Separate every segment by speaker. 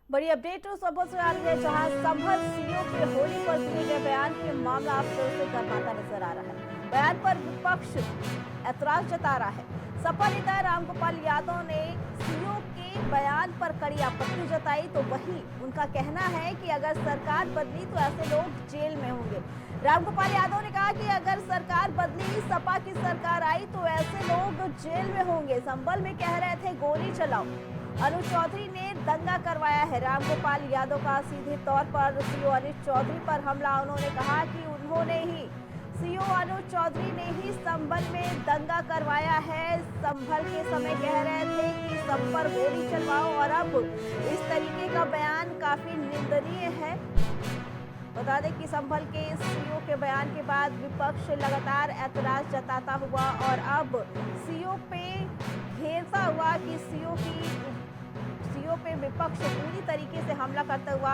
Speaker 1: बड़ी अपडेट उस खबर से आ रही है जहां संभल सीओ के होली पर दिए गए बयान के मामला अब फिर से गर्माता नजर आ रहा है। बयान पर विपक्ष ऐतराज जता रहा है। सपा नेता रामगोपाल यादव ने सीओ के बयान पर कड़ी आपत्ति जताई, तो वही उनका कहना है कि अगर सरकार बदली तो ऐसे लोग जेल में होंगे। रामगोपाल यादव ने कहा कि अगर सरकार बदली, सपा की सरकार आई तो ऐसे लोग जेल में होंगे। संभल में कह रहे थे गोली चलाओ। अनुज चौधरी ने दंगा करवाया है। रामगोपाल यादव का सीधे तौर पर सीओ अनुज चौधरी पर हमला। उन्होंने कहा कि उन्होंने ही सीओ अनुज चौधरी ने ही संभल में दंगा करवाया है। संभल के समय कह रहे थे कि सब पर गोली चलवाओ और अब इस तरीके का बयान काफी निंदनीय है। बता दें कि संभल के सीओ के बयान के बाद विपक्ष लगातार ऐतराज जताता हुआ और अब सीओ पे घेरता हुआ कि सीओ पे विपक्ष पूरी तरीके से हमला करता हुआ।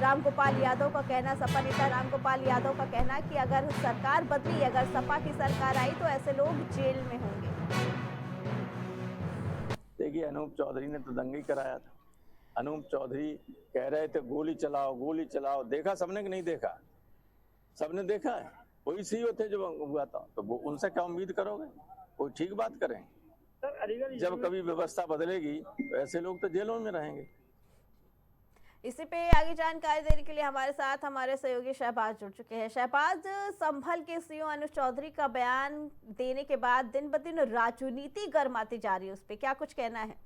Speaker 1: रामगोपाल यादव का कहना, सपा नेता रामगोपाल यादव का कहना कि अगर सरकार बदली, अगर सपा की सरकार आई तो ऐसे लोग जेल में होंगे।
Speaker 2: देखिए, अनूप चौधरी ने तो दंगा ही कराया था। अनूप चौधरी कह रहे थे गोली चलाओ गोली चलाओ। देखा सबने कि नहीं देखा? सबने देखा है। वही सीईओ थे जो हुआ था, तो वो उनसे क्या उम्मीद करोगे? कोई ठीक बात करें? जब कभी व्यवस्था बदलेगी तो ऐसे लोग तो जेलों में रहेंगे।
Speaker 1: इसी पे आगे जानकारी देने के लिए हमारे साथ हमारे सहयोगी शहबाज जुड़ चुके हैं। शहबाज, संभल के सीओ अनुज चौधरी का बयान देने के बाद दिन ब दिन राजनीति गर्माती जा रही है, उस पे क्या कुछ कहना है?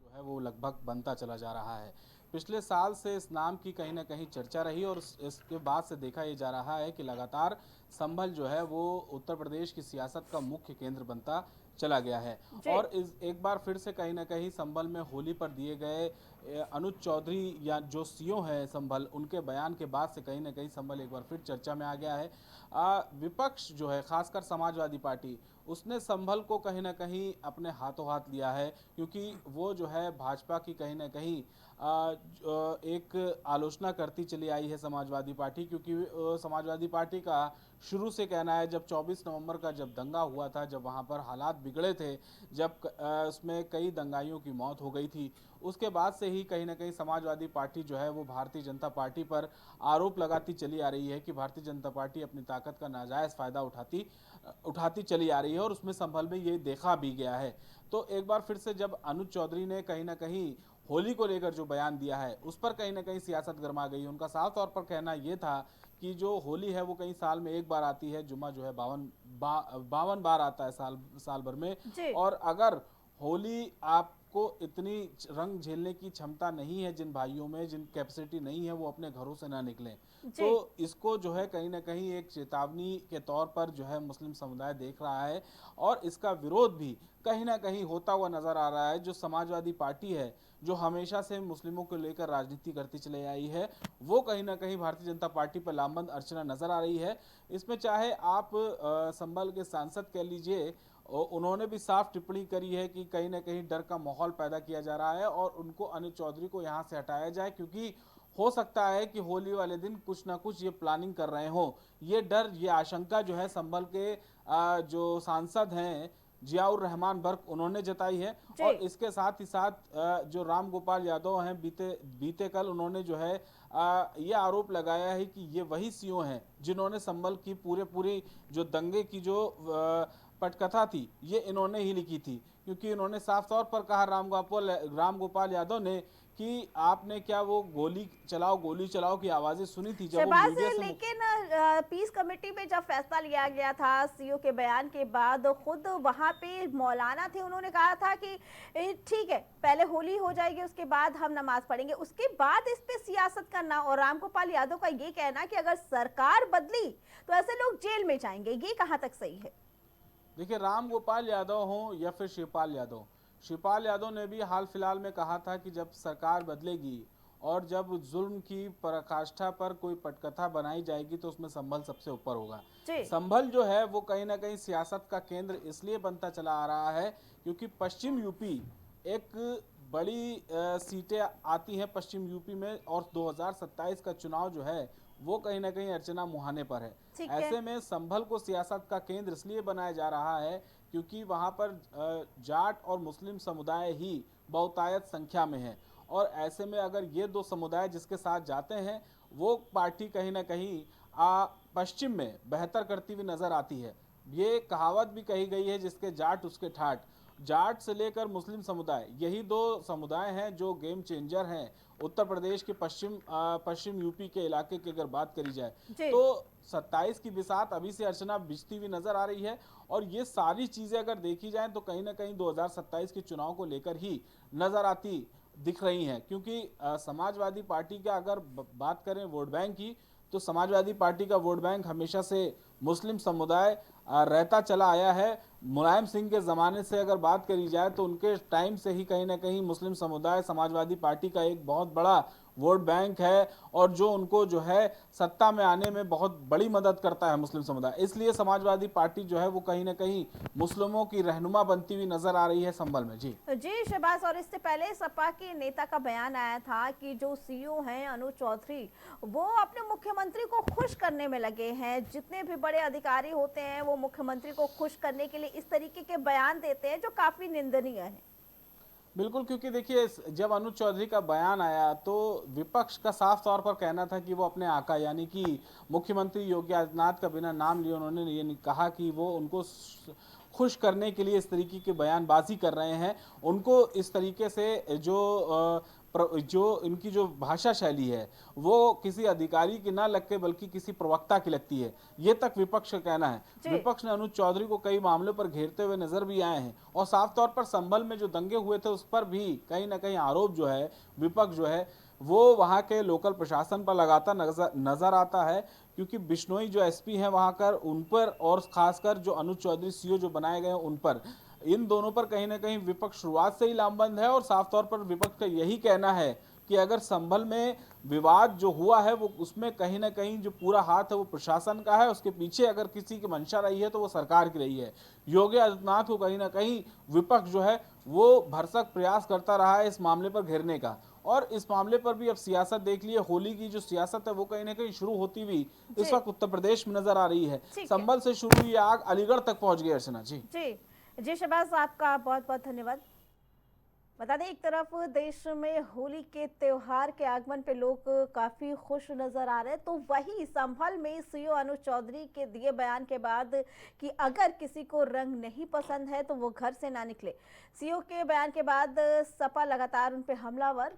Speaker 3: जो है वो लगभग बनता चला जा रहा है। पिछले साल से इस नाम की कहीं ना कहीं चर्चा रही और इसके बाद से देखा ये जा रहा है कि लगातार संभल जो है वो उत्तर प्रदेश की सियासत का मुख्य केंद्र बनता चला गया है। और इस एक बार फिर से कहीं ना कहीं संभल में होली पर दिए गए अनुज चौधरी या जो सीओ है संभल, उनके बयान के बाद से कहीं ना कहीं संभल एक बार फिर चर्चा में आ गया है। विपक्ष जो है खासकर समाजवादी पार्टी, उसने संभल को कहीं ना कहीं अपने हाथों हाथ लिया है, क्योंकि वो जो है भाजपा की कहीं ना कहीं एक आलोचना करती चली आई है समाजवादी पार्टी, क्योंकि समाजवादी पार्टी का शुरू से कहना है, जब 24 नवंबर का जब दंगा हुआ था, जब वहाँ पर हालात बिगड़े थे, जब उसमें कई दंगाइयों की मौत हो गई थी, उसके बाद से ही कहीं ना कहीं समाजवादी पार्टी जो है वो भारतीय जनता पार्टी पर आरोप लगाती चली आ रही है कि भारतीय जनता पार्टी अपनी ताकत का नाजायज़ फ़ायदा उठाती चली आ रही है और उसमें संभल में ये देखा भी गया है। तो एक बार फिर से जब अनुज चौधरी ने कहीं ना कहीं होली को लेकर जो बयान दिया है उस पर कहीं ना कहीं सियासत गर्मा गई। उनका साफ तौर पर कहना ये था कि जो होली है वो कई साल में एक बार आती है, जुम्मा जो है 52 बार आता है साल भर में। और अगर होली आपको इतनी रंग झेलने की क्षमता नहीं है, जिन भाइयों में जिन कैपेसिटी नहीं है, वो अपने घरों से ना निकलें। तो इसको जो है कहीं ना कहीं एक चेतावनी के तौर पर जो है मुस्लिम समुदाय देख रहा है और इसका विरोध भी कहीं ना कहीं होता हुआ नजर आ रहा है। जो समाजवादी पार्टी है, जो हमेशा से मुस्लिमों को लेकर राजनीति करती चली आई है, वो कहीं ना कहीं भारतीय जनता पार्टी पर लामबंद अर्चना नजर आ रही है। इसमें चाहे आप संभल के सांसद कह लीजिए, उन्होंने भी साफ टिप्पणी करी है कि कहीं ना कहीं डर का माहौल पैदा किया जा रहा है और उनको अनुज चौधरी को यहाँ से हटाया जाए, क्योंकि हो सकता है कि होली वाले दिन कुछ ना कुछ ये प्लानिंग कर रहे हो। ये डर, ये आशंका जो है संभल के जो सांसद हैं जियाउर रहमान बर्क, उन्होंने जताई है। और इसके साथ ही साथ जो रामगोपाल यादव हैं, बीते कल उन्होंने जो है ये आरोप लगाया है कि ये वही सीओ हैं जिन्होंने संभल की पूरी जो दंगे की जो पटकथा थी ये इन्होंने ही लिखी थी, क्योंकि इन्होंने साफ तौर पर कहा रामगोपाल यादव ने कि आपने क्या वो गोली चलाओ की आवाजें सुनी थी जब वो मीडिया से।
Speaker 1: लेकिन पीस कमेटी में जब फैसला लिया गया था सीओ के बयान के बाद, खुद वहां पे मौलाना थे, उन्होंने कहा था कि ठीक है पहले होली हो जाएगी उसके बाद हम नमाज पढ़ेंगे, उसके बाद इस पे सियासत करना। और रामगोपाल यादव का ये कहना कि अगर सरकार बदली तो ऐसे लोग जेल में जाएंगे, ये कहां तक सही है?
Speaker 3: देखिए, रामगोपाल यादव हो या फिर शिवपाल यादव ने भी हाल फिलहाल में कहा था कि जब सरकार बदलेगी और जब जुल्म की पराकाष्ठा पर कोई पटकथा बनाई जाएगी तो उसमें संभल सबसे ऊपर होगा। संभल जो है वो कहीं ना कहीं सियासत का केंद्र इसलिए बनता चला आ रहा है क्योंकि पश्चिम यूपी एक बड़ी सीटें आती हैं पश्चिम यूपी में, और 2027 का चुनाव जो है वो कहीं ना कहीं अर्चना मुहाने पर है। ऐसे में संभल को सियासत का केंद्र इसलिए बनाया जा रहा है क्योंकि वहाँ पर जाट और मुस्लिम समुदाय ही बहुतायत संख्या में है, और ऐसे में अगर ये दो समुदाय जिसके साथ जाते हैं वो पार्टी कहीं ना कहीं पश्चिम में बेहतर करती हुई नजर आती है। ये कहावत भी कही गई है, जिसके जाट उसके ठाट। जाट से लेकर मुस्लिम समुदाय, यही दो समुदाय हैं जो गेम चेंजर हैं उत्तर प्रदेश के पश्चिम यूपी के इलाके की अगर बात करी जाए
Speaker 1: जी।
Speaker 3: तो 27 की बिसात अभी से अर्चना बिजती हुई नजर आ रही है। और ये सारी चीजें अगर देखी जाए तो कहीं ना कहीं 2027 के चुनाव को लेकर ही नजर आती दिख रही हैं, क्योंकि समाजवादी पार्टी का अगर बात करें वोट बैंक की, तो समाजवादी पार्टी का वोट बैंक हमेशा से मुस्लिम समुदाय रहता चला आया है। मुलायम सिंह के ज़माने से अगर बात करी जाए तो उनके टाइम से ही कहीं ना कहीं मुस्लिम समुदाय समाजवादी पार्टी का एक बहुत बड़ा वोट बैंक है, और जो उनको जो है सत्ता में आने में बहुत बड़ी मदद करता है मुस्लिम समुदाय। इसलिए समाजवादी पार्टी जो है वो कहीं ना कहीं मुस्लिमों की रहनुमा बनती हुई नजर आ रही है संभल में। जी
Speaker 1: जी शहबाज, और इससे पहले सपा के नेता का बयान आया था कि जो सीईओ हैं अनुज चौधरी, वो अपने मुख्यमंत्री को खुश करने में लगे हैं। जितने भी बड़े अधिकारी होते हैं वो मुख्यमंत्री को खुश करने के लिए इस तरीके के बयान देते हैं, जो काफी निंदनीय है।
Speaker 3: बिल्कुल, क्योंकि देखिए जब अनुज चौधरी का बयान आया तो विपक्ष का साफ तौर पर कहना था कि वो अपने आका यानी कि मुख्यमंत्री योगी आदित्यनाथ का बिना नाम लिए उन्होंने ये कहा कि वो उनको खुश करने के लिए इस तरीके की बयानबाजी कर रहे हैं। उनको इस तरीके से जो इनकी जो भाषा शैली है वो किसी अधिकारी की ना लग के बल्कि किसी प्रवक्ता की लगती है, ये तक विपक्ष का कहना है। विपक्ष ने अनुज चौधरी को कई मामलों पर घेरते हुए नजर भी आए हैं, और साफ तौर पर संभल में जो दंगे हुए थे उस पर भी कहीं ना कहीं आरोप जो है विपक्ष जो है वो वहाँ के लोकल प्रशासन पर लगाता नजर आता है, क्योंकि बिश्नोई जो एसपी हैं वहाँ कर उन पर, और खासकर जो अनुज चौधरी सीईओ जो बनाए गए हैं उन पर, इन दोनों पर कहीं ना कहीं विपक्ष शुरुआत से ही लामबंद है। और साफ तौर पर विपक्ष का यही कहना है कि अगर संभल में विवाद जो हुआ है वो उसमें कहीं ना कहीं जो पूरा हाथ है वो प्रशासन का है, उसके पीछे अगर किसी की मंशा रही है तो वो सरकार की रही है। योगी आदित्यनाथ को कहीं ना कहीं विपक्ष जो है वो भरसक प्रयास करता रहा है इस मामले पर घेरने का, और इस मामले पर भी अब सियासत देख लिए, होली की जो सियासत है वो कहीं ना कहीं शुरू होती हुई इस वक्त उत्तर प्रदेश में नजर आ रही है। संभल से शुरू हुई आग अलीगढ़ तक पहुंच गई अर्चना।
Speaker 1: जी शहबाज, आपका बहुत बहुत धन्यवाद। बता दें, एक तरफ देश में होली के त्योहार के आगमन पे लोग काफी खुश नजर आ रहे हैं, तो वही संभल में सीईओ अनुज चौधरी के दिए बयान के बाद कि अगर किसी को रंग नहीं पसंद है तो वो घर से ना निकले। सीईओ के बयान के बाद सपा लगातार उन पे हमलावर